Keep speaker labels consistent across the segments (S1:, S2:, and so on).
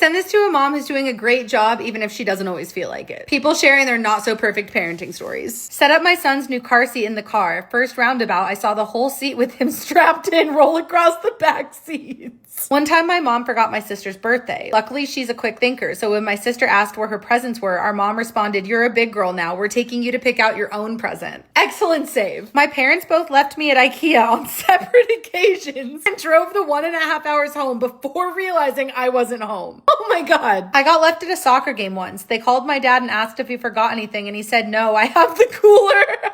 S1: Send this to a mom who's doing a great job, even if she doesn't always feel like it. People sharing their not so perfect parenting stories. Set up my son's new car seat in the car. First roundabout, I saw the whole seat with him strapped in roll across the back seats. One time my mom forgot my sister's birthday. Luckily, she's a quick thinker, so when my sister asked where her presents were, our mom responded, "You're a big girl now. We're taking you to pick out your own present." Excellent save. My parents both left me at IKEA on separate occasions and drove the 1.5 hours home before realizing I wasn't home. Oh my God. I got left at a soccer game once. They called my dad and asked if he forgot anything, and he said, "No, I have the cooler."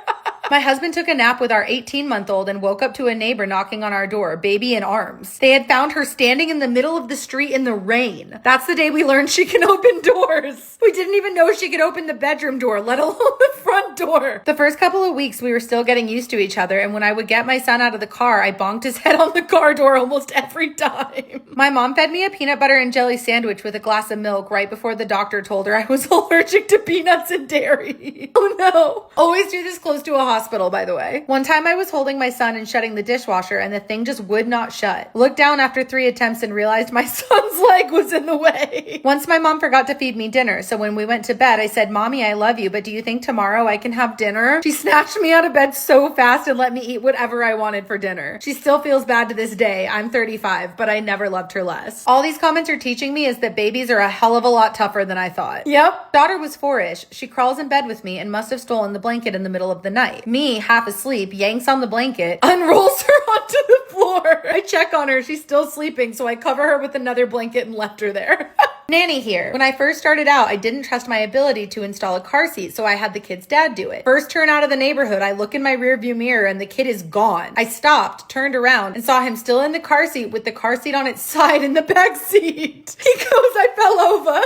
S1: My husband took a nap with our 18-month-old and woke up to a neighbor knocking on our door, baby in arms. They had found her standing in the middle of the street in the rain. That's the day we learned she can open doors. We didn't even know she could open the bedroom door, let alone the front door. The first couple of weeks, we were still getting used to each other, and when I would get my son out of the car, I bonked his head on the car door almost every time. My mom fed me a peanut butter and jelly sandwich with a glass of milk right before the doctor told her I was allergic to peanuts and dairy. Oh no. Always do this close to a hospital, by the way. One time I was holding my son and shutting the dishwasher and the thing just would not shut. Looked down after 3 attempts and realized my son's leg was in the way. Once my mom forgot to feed me dinner, so when we went to bed, I said, "Mommy, I love you, but do you think tomorrow I can have dinner?" She snatched me out of bed so fast and let me eat whatever I wanted for dinner. She still feels bad to this day. I'm 35, but I never loved her less. All these comments are teaching me is that babies are a hell of a lot tougher than I thought. Yep. Daughter was 4-ish. She crawls in bed with me and must have stolen the blanket in the middle of the night. Me, half asleep, yanks on the blanket, unrolls her onto the floor. I check on her. She's still sleeping, so I cover her with another blanket and left her there. Nanny here. When I first started out, I didn't trust my ability to install a car seat, so I had the kid's dad do it. First turn out of the neighborhood, I look in my rearview mirror and the kid is gone. I stopped, turned around, and saw him still in the car seat with the car seat on its side in the back seat. He goes, "I fell over."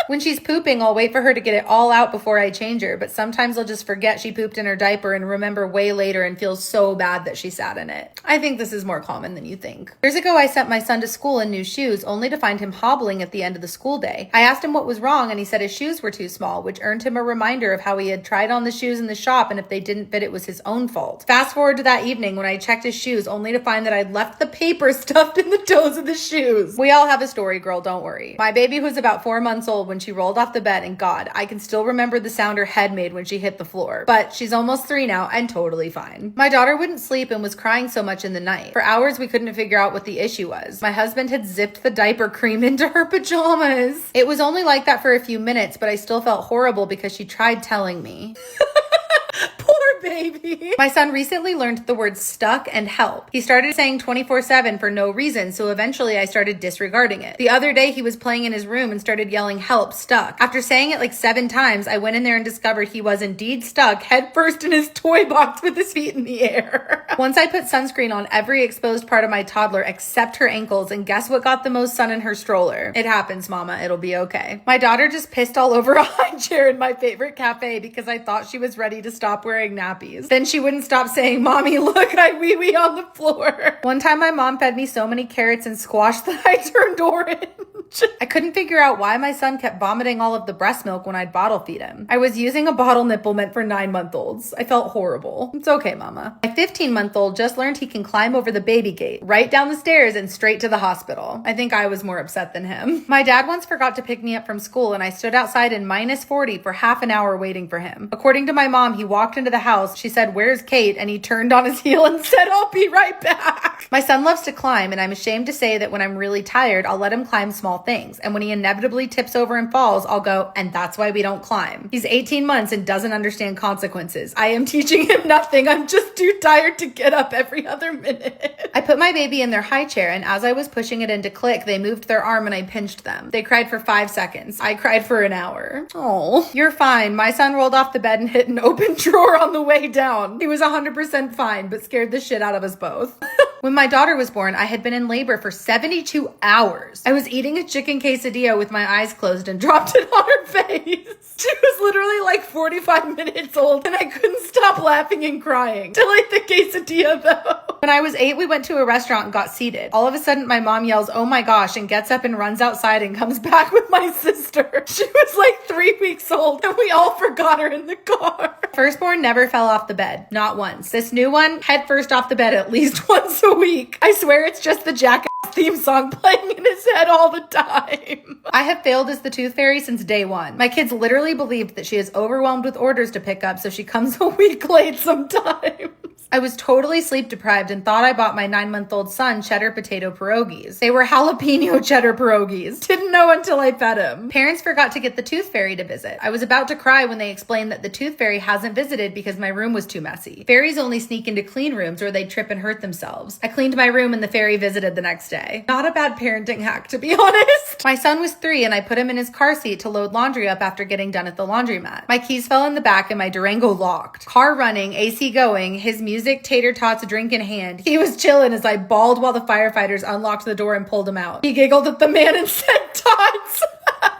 S1: When she's pooping, I'll wait for her to get it all out before I change her, but sometimes I'll just forget she pooped in her diaper and remember way later and feel so bad that she sat in it. I think this is more common than you think. Years ago, I sent my son to school in new shoes, only to find him hobbling at the end of the school day. I asked him what was wrong, and he said his shoes were too small, which earned him a reminder of how he had tried on the shoes in the shop, and if they didn't fit, it was his own fault. Fast forward to that evening when I checked his shoes, only to find that I'd left the paper stuffed in the toes of the shoes. We all have a story, girl, don't worry. My baby was about 4 months old when she rolled off the bed, and God, I can still remember the sound her head made when she hit the floor. But she's almost 3 now and totally fine. My daughter wouldn't sleep and was crying so much in the night. For hours, we couldn't figure out what the issue was. My husband had zipped the diaper cream into her pajamas. It was only like that for a few minutes, but I still felt horrible because she tried telling me. Poor baby. My son recently learned the words stuck and help. He started saying 24/7 for no reason, so eventually I started disregarding it. The other day he was playing in his room and started yelling help, stuck. After saying it like 7 times, I went in there and discovered he was indeed stuck head first in his toy box with his feet in the air. Once I put sunscreen on every exposed part of my toddler except her ankles, and guess what got the most sun in her stroller? It happens, mama. It'll be okay. My daughter just pissed all over a high chair in my favorite cafe because I thought she was ready to stop wearing nappies. Then she wouldn't stop saying, "Mommy, look, I wee-wee on the floor." One time my mom fed me so many carrots and squash that I turned orange. I couldn't figure out why my son kept vomiting all of the breast milk when I'd bottle feed him. I was using a bottle nipple meant for 9-month-olds. I felt horrible. It's okay, mama. My 15-month-old just learned he can climb over the baby gate, right down the stairs and straight to the hospital. I think I was more upset than him. My dad once forgot to pick me up from school, and I stood outside in -40 for half an hour waiting for him. According to my mom, he walked into the house. She said, "Where's Kate?" And he turned on his heel and said, "I'll be right back." My son loves to climb, and I'm ashamed to say that when I'm really tired, I'll let him climb small things. And when he inevitably tips over and falls, I'll go, "And that's why we don't climb." He's 18 months and doesn't understand consequences. I am teaching him nothing. I'm just too tired to get up every other minute. I put my baby in their high chair, and as I was pushing it into click, they moved their arm and I pinched them. They cried for 5 seconds. I cried for an hour. Oh, you're fine. My son rolled off the bed and hit an open drawer on the way down. He was 100% fine, but scared the shit out of us both. When my daughter was born, I had been in labor for 72 hours. I was eating a chicken quesadilla with my eyes closed and dropped it on her face. She was literally like 45 minutes old, and I couldn't stop laughing and crying. To like the quesadilla though. When I was 8, we went to a restaurant and got seated. All of a sudden, my mom yells, "Oh my gosh," and gets up and runs outside and comes back with my sister. She was like 3 weeks old, and we all forgot her in the car. Firstborn never fell off the bed. Not once. This new one, head first off the bed at least once a week. I swear it's just the jackass theme song playing in his head all the time. I have failed as the tooth fairy since day one. My kids literally believed that she is overwhelmed with orders to pick up, so she comes a week late sometimes. I was totally sleep deprived and thought I bought my 9-month-old son cheddar potato pierogies. They were jalapeno cheddar pierogies. Didn't know until I fed him. Parents forgot to get the tooth fairy to visit. I was about to cry when they explained that the tooth fairy hasn't visited because my room was too messy. Fairies only sneak into clean rooms or they trip and hurt themselves. I cleaned my room and the fairy visited the next day. Not a bad parenting hack, to be honest. My son was 3 and I put him in his car seat to load laundry up after getting done at the laundromat. My keys fell in the back and my Durango locked. Car running, AC going, his music, tater tots, a drink in hand. He was chilling as I bawled while the firefighters unlocked the door and pulled him out. He giggled at the man and said, "Tots."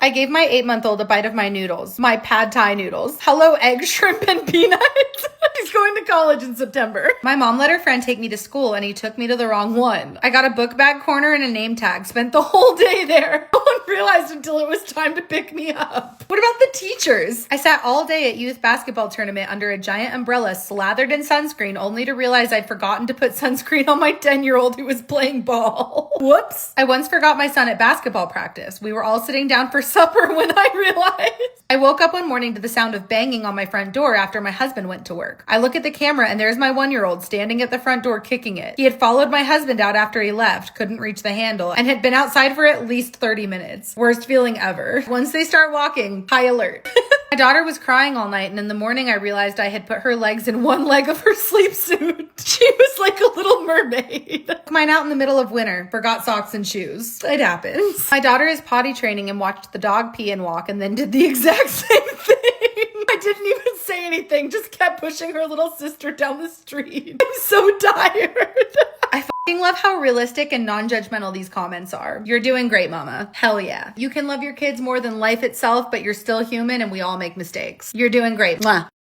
S1: I gave my 8-month-old a bite of my noodles, my pad thai noodles. Hello, egg, shrimp, and peanuts. He's going to college in September. My mom let her friend take me to school and he took me to the wrong one. I got a book bag corner and a name tag. Spent the whole day there. No one realized until it was time to pick me up. What about the teachers? I sat all day at youth basketball tournament under a giant umbrella slathered in sunscreen only to realize I'd forgotten to put sunscreen on my 10-year-old who was playing ball. Whoops. I once forgot my son at basketball practice. We were all sitting down for supper when I realized. I woke up one morning to the sound of banging on my front door after my husband went to work. I look at the camera and there's my 1-year-old standing at the front door kicking it. He had followed my husband out after he left, couldn't reach the handle, and had been outside for at least 30 minutes. Worst feeling ever. Once they start walking, high alert. My daughter was crying all night, and in the morning I realized I had put her legs in one leg of her sleep suit. She was like a little mermaid. Took mine out in the middle of winter. Forgot socks and shoes. It happens. My daughter is potty training and watched the dog pee and walk and then did the exact same thing. I didn't even say anything, just kept pushing her little sister down the street. I'm so tired. I fucking love how realistic and non-judgmental these comments are. You're doing great, mama. Hell yeah. You can love your kids more than life itself, but you're still human and we all make mistakes. You're doing great. Mwah.